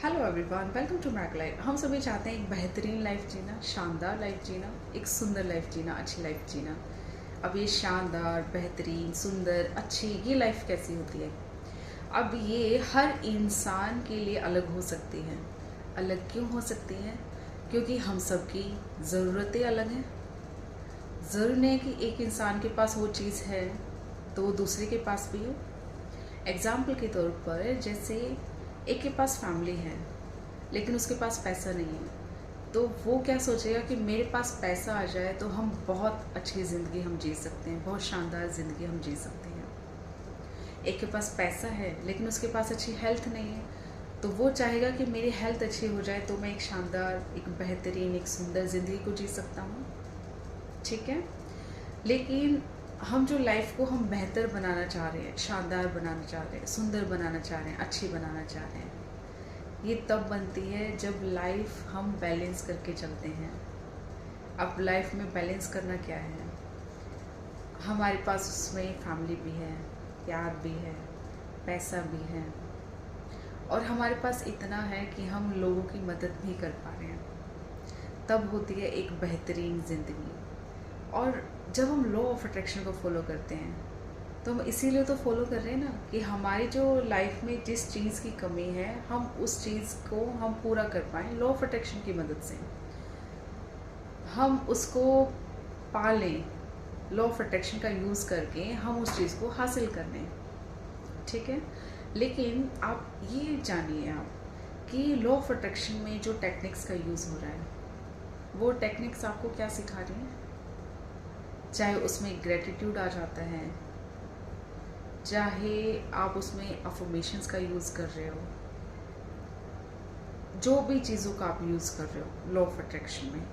Hello everyone, welcome to Mac life. हम सभी चाहते हैं एक बेहतरीन लाइफ जीना, शानदार लाइफ जीना, एक सुंदर लाइफ जीना, अच्छी लाइफ जीना। अब ये शानदार, बेहतरीन, सुंदर, अच्छी ये लाइफ कैसी होती है? अब ये हर इंसान के लिए अलग हो सकती है। अलग क्यों हो सकती है? क्योंकि हम सबकी ज़रूरतें अलग हैं। ज़रूर नहीं है कि एक इंसान के पास वो चीज़ है तो वो दूसरे के पास भी हो। एग्ज़ाम्पल के तौर पर, जैसे एक के पास फैमिली है लेकिन उसके पास पैसा नहीं है, तो वो क्या सोचेगा कि मेरे पास पैसा आ जाए तो हम बहुत अच्छी ज़िंदगी हम जी सकते हैं, बहुत शानदार ज़िंदगी हम जी सकते हैं। एक के पास पैसा है लेकिन उसके पास अच्छी हेल्थ नहीं है, तो वो चाहेगा कि मेरी हेल्थ अच्छी हो जाए तो मैं एक शानदार, एक बेहतरीन, एक सुंदर ज़िंदगी को जी सकता हूँ। ठीक है। लेकिन हम जो लाइफ को हम बेहतर बनाना चाह रहे हैं, शानदार बनाना चाह रहे हैं, सुंदर बनाना चाह रहे हैं, अच्छी बनाना चाह रहे हैं, ये तब बनती है जब लाइफ हम बैलेंस करके चलते हैं। अब लाइफ में बैलेंस करना क्या है? हमारे पास उसमें फैमिली भी है, प्यार भी है, पैसा भी है, और हमारे पास इतना है कि हम लोगों की मदद भी कर पा रहे हैं। तब होती है एक बेहतरीन ज़िंदगी। और जब हम लॉ ऑफ अट्रैक्शन को फॉलो करते हैं तो हम इसीलिए तो फॉलो कर रहे हैं ना, कि हमारी जो लाइफ में जिस चीज़ की कमी है हम उस चीज़ को हम पूरा कर पाएँ लॉ ऑफ अट्रैक्शन की मदद से, हम उसको पा लें। लॉ ऑफ अट्रैक्शन का यूज़ करके हम उस चीज़ को हासिल कर लें। ठीक है। लेकिन आप ये जानिए आप कि लॉ ऑफ अट्रैक्शन में जो टेक्निक्स का यूज़ हो रहा है वो टेक्निक्स आपको क्या सिखा रही हैं। चाहे उसमें ग्रेटिट्यूड आ जाता है, चाहे आप उसमें अफर्मेशंस का यूज़ कर रहे हो, जो भी चीज़ों का आप यूज़ कर रहे हो लॉ ऑफ अट्रैक्शन में,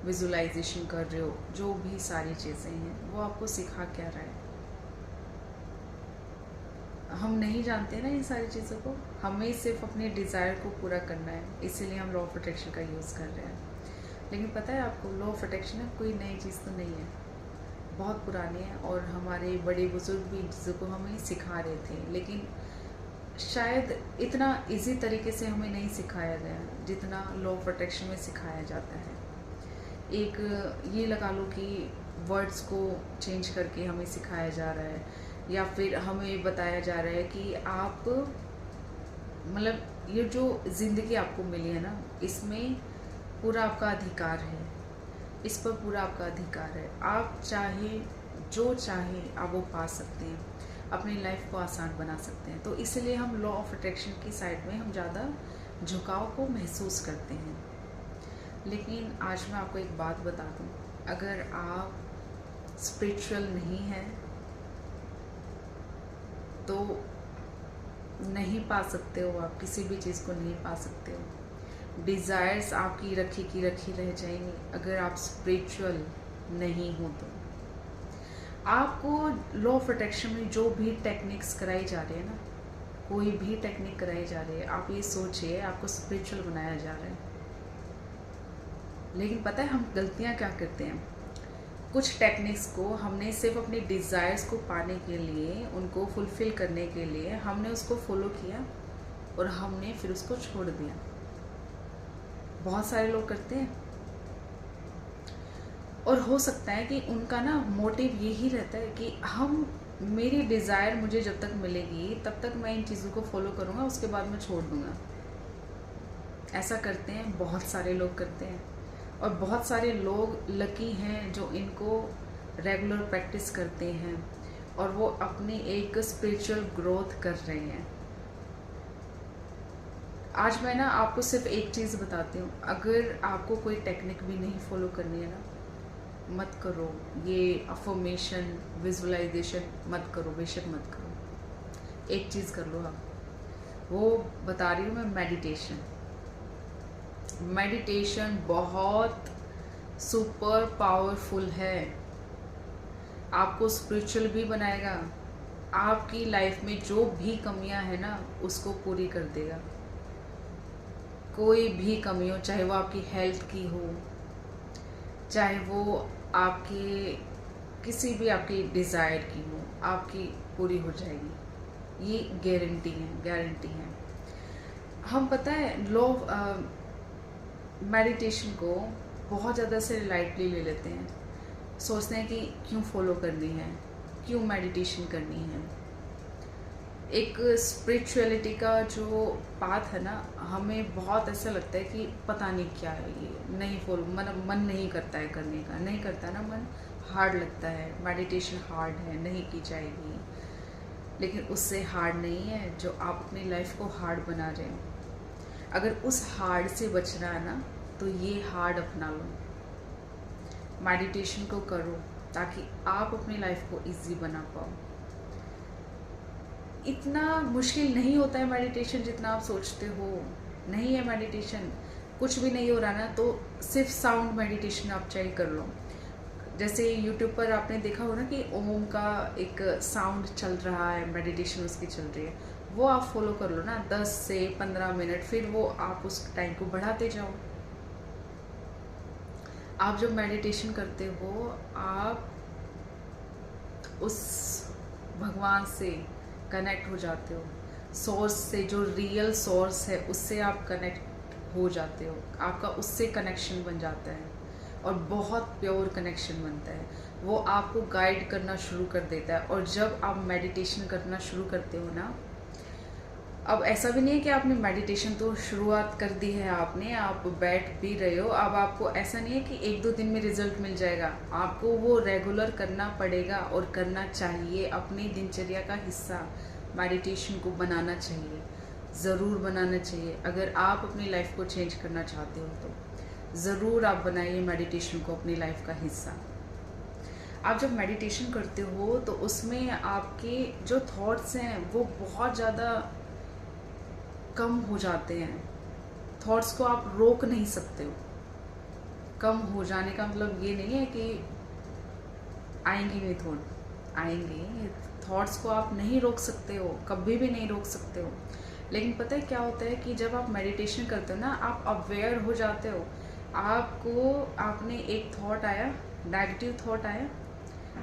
विजुअलाइजेशन कर रहे हो, जो भी सारी चीज़ें हैं वो आपको सिखा क्या रहा है? हम नहीं जानते ना इन सारी चीज़ों को। हमें सिर्फ अपने डिज़ायर को पूरा करना है, इसीलिए हम लॉ ऑफ अट्रैक्शन का यूज़ कर रहे हैं। लेकिन पता है आपको, लॉ ऑफ अट्रैक्शन है कोई नई चीज़ तो नहीं है, बहुत पुरानी है, और हमारे बड़े बुजुर्ग भी चीज़ों को हमें सिखा रहे थे, लेकिन शायद इतना इजी तरीके से हमें नहीं सिखाया गया जितना लॉ ऑफ अट्रैक्शन में सिखाया जाता है। एक ये लगा लो कि वर्ड्स को चेंज करके हमें सिखाया जा रहा है, या फिर हमें बताया जा रहा है कि आप, मतलब ये जो ज़िंदगी आपको मिली है ना, इसमें पूरा आपका अधिकार है, इस पर पूरा आपका अधिकार है। आप चाहे जो चाहे आप वो पा सकते हैं, अपनी लाइफ को आसान बना सकते हैं। तो इसलिए हम लॉ ऑफ अट्रैक्शन की साइड में हम ज़्यादा झुकाव को महसूस करते हैं। लेकिन आज मैं आपको एक बात बता दूं, अगर आप स्पिरिचुअल नहीं हैं तो नहीं पा सकते हो, आप किसी भी चीज़ को नहीं पा सकते हो। डिज़ायर्स आपकी रखी की रखी रह जाएंगी अगर आप स्पिरिचुअल नहीं हो तो। आपको लॉ ऑफ अट्रैक्शन में जो भी टेक्निक्स कराई जा रही है ना, कोई भी टेक्निक कराई जा रही है, आप ये सोचिए आपको स्पिरिचुअल बनाया जा रहा है। लेकिन पता है हम गलतियाँ क्या करते हैं? कुछ टेक्निक्स को हमने सिर्फ अपने डिज़ायर्स को पाने के लिए, उनको फुलफ़िल करने के लिए हमने उसको फॉलो किया और हमने फिर उसको छोड़ दिया। बहुत सारे लोग करते हैं, और हो सकता है कि उनका ना मोटिव यही रहता है कि हम, मेरी डिज़ायर मुझे जब तक मिलेगी तब तक मैं इन चीज़ों को फॉलो करूँगा, उसके बाद मैं छोड़ दूँगा। ऐसा करते हैं, बहुत सारे लोग करते हैं, और बहुत सारे लोग लकी हैं जो इनको रेगुलर प्रैक्टिस करते हैं और वो अपनी एक स्पिरिचुअल ग्रोथ कर रहे हैं। आज मैं ना आपको सिर्फ एक चीज़ बताती हूँ, अगर आपको कोई टेक्निक भी नहीं फॉलो करनी है ना, मत करो। ये अफर्मेशन, विजुअलाइजेशन मत करो, बेशक मत करो। एक चीज़ कर लो आप, वो बता रही हूँ मैं, मेडिटेशन। मेडिटेशन बहुत सुपर पावरफुल है, आपको स्पिरिचुअल भी बनाएगा, आपकी लाइफ में जो भी कमियां हैं ना उसको पूरी कर देगा। कोई भी कमी हो, चाहे वो आपकी हेल्थ की हो, चाहे वो आपके किसी भी आपकी डिज़ायर की हो, आपकी पूरी हो जाएगी। ये गारंटी है, गारंटी है। हम पता है लोग मेडिटेशन को बहुत ज़्यादा से लाइटली ले लेते हैं, सोचते हैं कि क्यों फॉलो करनी है, क्यों मेडिटेशन करनी है। एक स्पिरिचुअलिटी का जो पाथ है ना, हमें बहुत ऐसा लगता है कि पता नहीं क्या है ये, नहीं फॉलो, मन नहीं करता है करने का, नहीं करता ना मन, हार्ड लगता है, मेडिटेशन हार्ड है, नहीं की जाएगी। लेकिन उससे हार्ड नहीं है जो आप अपनी लाइफ को हार्ड बना रहे हो। अगर उस हार्ड से बचना है ना, तो ये हार्ड अपना लो, मेडिटेशन को करो, ताकि आप अपनी लाइफ को इजी बना पाओ। इतना मुश्किल नहीं होता है मेडिटेशन जितना आप सोचते हो। नहीं है मेडिटेशन, कुछ भी नहीं हो रहा ना, तो सिर्फ साउंड मेडिटेशन आप चाहे कर लो। जैसे यूट्यूब पर आपने देखा हो ना कि ओम का एक साउंड चल रहा है, मेडिटेशन उसकी चल रही है, वो आप फॉलो कर लो ना 10 से 15 मिनट, फिर वो आप उस टाइम को बढ़ाते जाओ। आप जब मेडिटेशन करते हो, आप उस भगवान से कनेक्ट हो जाते हो, सोर्स से, जो रियल सोर्स है उससे आप कनेक्ट हो जाते हो, आपका उससे कनेक्शन बन जाता है और बहुत प्योर कनेक्शन बनता है। वो आपको गाइड करना शुरू कर देता है। और जब आप मेडिटेशन करना शुरू करते हो ना, अब ऐसा भी नहीं है कि आपने मेडिटेशन तो शुरुआत कर दी है, आपने, आप बैठ भी रहे हो, अब आपको ऐसा नहीं है कि 1-2 दिन में रिजल्ट मिल जाएगा। आपको वो रेगुलर करना पड़ेगा और करना चाहिए, अपनी दिनचर्या का हिस्सा मेडिटेशन को बनाना चाहिए, ज़रूर बनाना चाहिए। अगर आप अपनी लाइफ को चेंज करना चाहते हो तो ज़रूर आप बनाइए मेडिटेशन को अपनी लाइफ का हिस्सा। आप जब मेडिटेशन करते हो तो उसमें आपके जो थॉट्स हैं वो बहुत ज़्यादा कम हो जाते हैं। थॉट्स को आप रोक नहीं सकते हो। कम हो जाने का मतलब ये नहीं है कि आएंगे नहीं, थॉट आएंगे, थॉट्स को आप नहीं रोक सकते हो, कभी भी नहीं रोक सकते हो। लेकिन पता है क्या होता है कि जब आप मेडिटेशन करते हो ना, आप अवेयर हो जाते हो। आपने एक थॉट आया, नेगेटिव थॉट आया,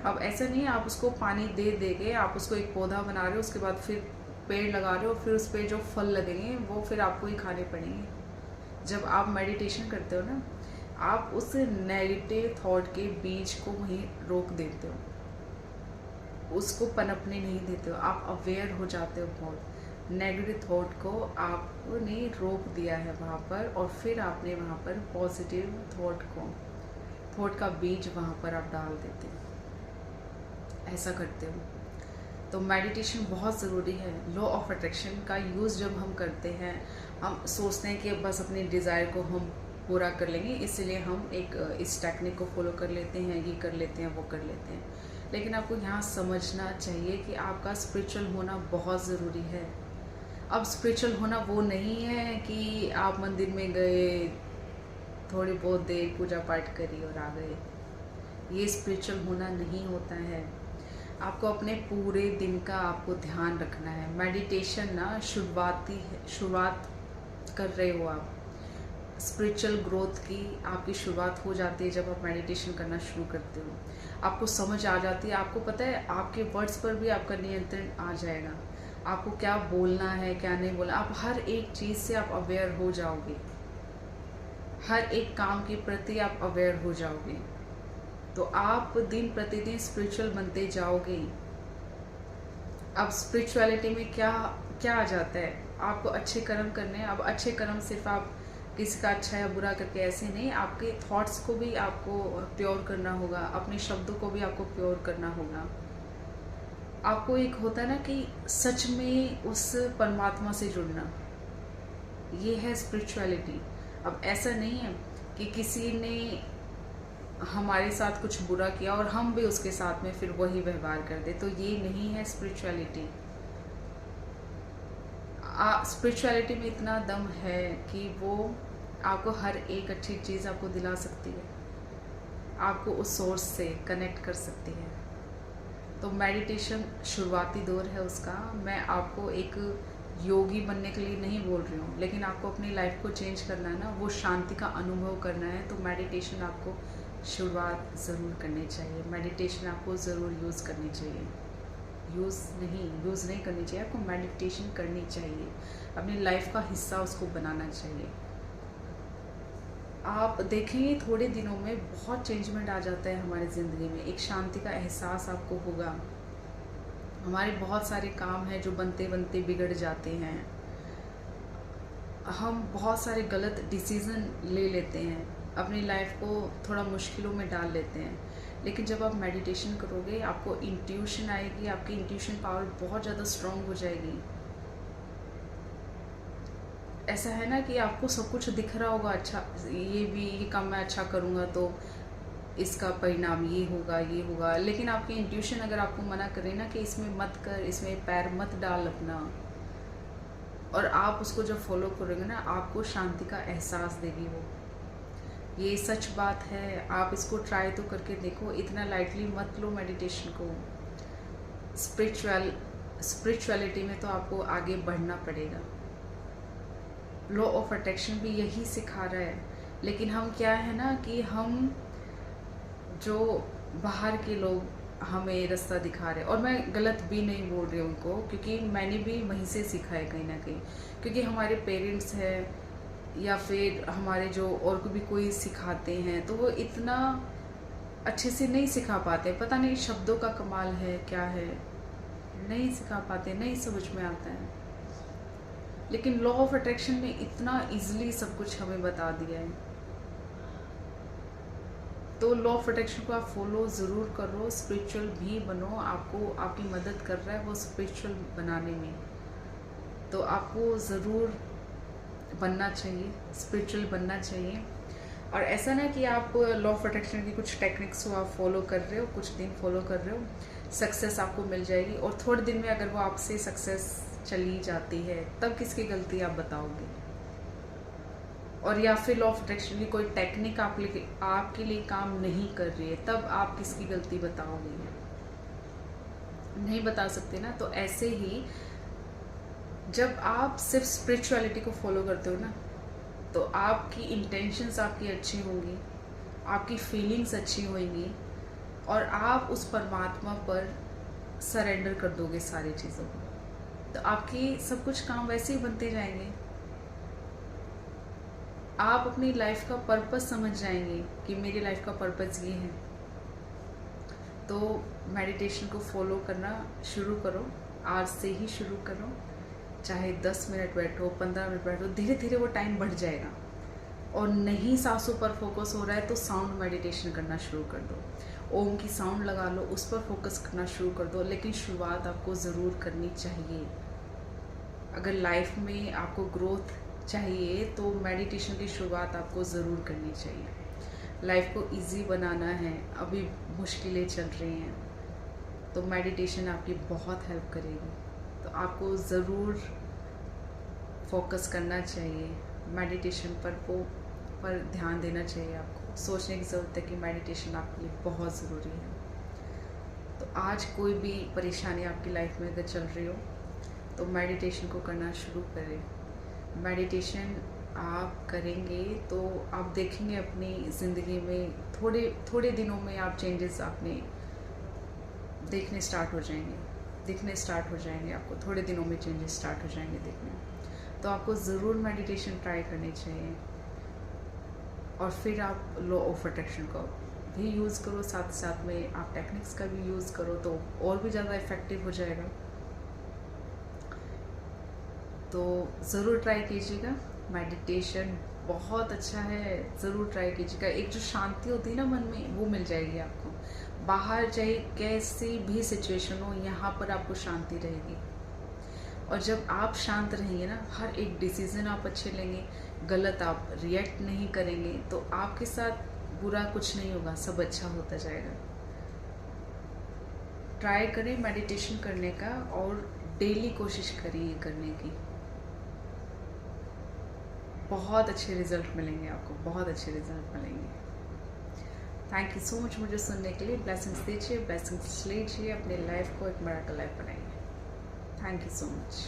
अब ऐसा नहीं है आप उसको पानी दे के आप उसको एक पौधा बना रहे हो, उसके बाद फिर पेड़ लगा रहे हो, फिर उस पर जो फल लगेंगे वो फिर आपको ही खाने पड़ेंगे। जब आप मेडिटेशन करते हो ना, आप उस नेगेटिव थॉट के बीज को वहीं रोक देते हो, उसको पनपने नहीं देते हो, आप अवेयर हो जाते हो बहुत। नेगेटिव थॉट को आपने रोक दिया है वहाँ पर, और फिर आपने वहाँ पर पॉजिटिव थॉट का बीज वहाँ पर आप डाल देते हो, ऐसा करते हो। तो मेडिटेशन बहुत ज़रूरी है। लॉ ऑफ अट्रैक्शन का यूज़ जब हम करते हैं, हम सोचते हैं कि बस अपने डिज़ायर को हम पूरा कर लेंगे, इसलिए हम इस टेक्निक को फॉलो कर लेते हैं, ये कर लेते हैं, वो कर लेते हैं। लेकिन आपको यहाँ समझना चाहिए कि आपका स्पिरिचुअल होना बहुत ज़रूरी है। अब स्पिरिचुअल होना वो नहीं है कि आप मंदिर में गए, थोड़ी बहुत देर पूजा पाठ करी और आ गए। ये स्पिरिचुअल होना नहीं होता है। आपको अपने पूरे दिन का आपको ध्यान रखना है। मेडिटेशन ना शुरुआत कर रहे हो आप, स्पिरिचुअल ग्रोथ की आपकी शुरुआत हो जाती है जब आप मेडिटेशन करना शुरू करते हो। आपको समझ आ जाती है, आपको पता है आपके वर्ड्स पर भी आपका नियंत्रण आ जाएगा, आपको क्या बोलना है क्या नहीं बोलना, आप हर एक चीज़ से आप अवेयर हो जाओगे, हर एक काम के प्रति आप अवेयर हो जाओगे। तो आप दिन प्रतिदिन स्पिरिचुअल बनते जाओगे। अब स्पिरिचुअलिटी में क्या क्या आ जाता है, आपको अच्छे कर्म करने हैं। अब अच्छे कर्म सिर्फ आप किसी का अच्छा या बुरा करके ऐसे नहीं, आपके थॉट्स को भी आपको प्योर करना होगा, अपने शब्दों को भी आपको प्योर करना होगा। आपको एक होता है ना कि सच में उस परमात्मा से जुड़ना, ये है स्पिरिचुअलिटी। अब ऐसा नहीं है कि किसी ने हमारे साथ कुछ बुरा किया और हम भी उसके साथ में फिर वही व्यवहार कर दे, तो ये नहीं है स्पिरिचुअलिटी। स्पिरिचुअलिटी में इतना दम है कि वो आपको हर एक अच्छी चीज़ आपको दिला सकती है, आपको उस सोर्स से कनेक्ट कर सकती है। तो मेडिटेशन शुरुआती दौर है उसका। मैं आपको एक योगी बनने के लिए नहीं बोल रही हूँ, लेकिन आपको अपनी लाइफ को चेंज करना है ना, वो शांति का अनुभव करना है, तो मेडिटेशन आपको शुरुआत ज़रूर करनी चाहिए, मेडिटेशन आपको ज़रूर यूज़ करनी चाहिए। यूज़ नहीं करनी चाहिए। आपको मेडिटेशन करनी चाहिए, अपनी लाइफ का हिस्सा उसको बनाना चाहिए। आप देखेंगे थोड़े दिनों में बहुत चेंजमेंट आ जाता है हमारी ज़िंदगी में, एक शांति का एहसास आपको होगा। हमारे बहुत सारे काम हैं जो बनते बनते बिगड़ जाते हैं, हम बहुत सारे गलत डिसीज़न ले लेते हैं, अपनी लाइफ को थोड़ा मुश्किलों में डाल लेते हैं। लेकिन जब आप मेडिटेशन करोगे आपको इंट्यूशन आएगी, आपकी इंट्यूशन पावर बहुत ज़्यादा स्ट्रॉन्ग हो जाएगी। ऐसा है ना कि आपको सब कुछ दिख रहा होगा, अच्छा ये काम मैं अच्छा करूँगा तो इसका परिणाम ये होगा, लेकिन आपकी इंट्यूशन अगर आपको मना करे ना कि इसमें मत कर, इसमें पैर मत डाल अपना, और आप उसको जब फॉलो करोगे ना आपको शांति का एहसास देगी वो। ये सच बात है, आप इसको ट्राई तो करके देखो, इतना लाइटली मत लो मेडिटेशन को। स्पिरिचुअलिटी में तो आपको आगे बढ़ना पड़ेगा। लॉ ऑफ अट्रैक्शन भी यही सिखा रहा है, लेकिन हम क्या है ना कि हम जो बाहर के लोग हमें रास्ता दिखा रहे हैं, और मैं गलत भी नहीं बोल रही हूँ उनको, क्योंकि मैंने भी वहीं से सीखा है कहीं ना कहीं, क्योंकि हमारे पेरेंट्स हैं या फिर हमारे जो और को भी कोई सिखाते हैं तो वो इतना अच्छे से नहीं सिखा पाते, पता नहीं शब्दों का कमाल है क्या है, नहीं सिखा पाते, नहीं समझ में आता है। लेकिन लॉ ऑफ अट्रैक्शन ने इतना इजीली सब कुछ हमें बता दिया है, तो लॉ ऑफ अट्रैक्शन को आप फॉलो ज़रूर करो, स्पिरिचुअल भी बनो, आपको आपकी मदद कर रहा है वो स्पिरिचुअल बनाने में, तो आपको ज़रूर बनना चाहिए, स्पिरिचुअल बनना चाहिए। और ऐसा ना कि आप लॉ ऑफ अट्रैक्शन की कुछ टेक्निक्स को आप फॉलो कर रहे हो, कुछ दिन फॉलो कर रहे हो, सक्सेस आपको मिल जाएगी, और थोड़े दिन में अगर वो आपसे सक्सेस चली जाती है तब किसकी गलती आप बताओगे। और या फिर लॉ ऑफ अट्रैक्शन की कोई टेक्निक आपके लिए काम नहीं कर रही है तब आप किसकी गलती बताओगे, नहीं बता सकते ना। तो ऐसे ही जब आप सिर्फ स्पिरिचुअलिटी को फॉलो करते हो ना तो आपकी इंटेंशंस आपकी अच्छी होंगी, आपकी फीलिंग्स अच्छी होंगी, और आप उस परमात्मा पर सरेंडर कर दोगे सारी चीज़ों को, तो आपकी सब कुछ काम वैसे ही बनते जाएंगे। आप अपनी लाइफ का पर्पस समझ जाएंगे कि मेरी लाइफ का पर्पस ये है। तो मेडिटेशन को फॉलो करना शुरू करो, आज से ही शुरू करो, चाहे 10 मिनट बैठो, 15 मिनट बैठो, धीरे धीरे वो टाइम बढ़ जाएगा। और नहीं सांसों पर फोकस हो रहा है तो साउंड मेडिटेशन करना शुरू कर दो, ओम की साउंड लगा लो, उस पर फोकस करना शुरू कर दो, लेकिन शुरुआत आपको ज़रूर करनी चाहिए। अगर लाइफ में आपको ग्रोथ चाहिए तो मेडिटेशन की शुरुआत आपको ज़रूर करनी चाहिए। लाइफ को इजी बनाना है, अभी मुश्किलें चल रही हैं, तो मेडिटेशन आपकी बहुत हेल्प करेगी, तो आपको ज़रूर फोकस करना चाहिए, मेडिटेशन पर ध्यान देना चाहिए। आपको सोचने की ज़रूरत है कि मेडिटेशन आपके लिए बहुत ज़रूरी है। तो आज कोई भी परेशानी आपकी लाइफ में अगर चल रही हो तो मेडिटेशन को करना शुरू करें। मेडिटेशन आप करेंगे तो आप देखेंगे अपनी ज़िंदगी में थोड़े दिनों में आप चेंजेस आपने दिखने स्टार्ट हो जाएंगे, आपको थोड़े दिनों में चेंजेस स्टार्ट हो जाएंगे दिखने। तो आपको ज़रूर मेडिटेशन ट्राई करनी चाहिए, और फिर आप लॉ ऑफ अट्रैक्शन को भी यूज़ करो, साथ साथ में आप टेक्निक्स का भी यूज़ करो तो और भी ज़्यादा इफ़ेक्टिव हो जाएगा। तो ज़रूर ट्राई कीजिएगा, मेडिटेशन बहुत अच्छा है, ज़रूर ट्राई कीजिएगा। एक जो शांति होती है ना मन में, वो मिल जाएगी आपको। बाहर चाहे कैसी भी सिचुएशन हो, यहाँ पर आपको शांति रहेगी। और जब आप शांत रहेंगे ना, हर एक डिसीज़न आप अच्छे लेंगे, गलत आप रिएक्ट नहीं करेंगे, तो आपके साथ बुरा कुछ नहीं होगा, सब अच्छा होता जाएगा। ट्राई करें मेडिटेशन करने का, और डेली कोशिश करिए करने की, बहुत अच्छे रिजल्ट मिलेंगे आपको, बहुत अच्छे रिजल्ट मिलेंगे। थैंक यू सो मच मुझे सुनने के लिए। ब्लेसिंग्स दीजिए, ब्लेसिंग्स लीजिए, अपनी लाइफ को एक मिरेकल लाइफ बनाइए। Thank you so much.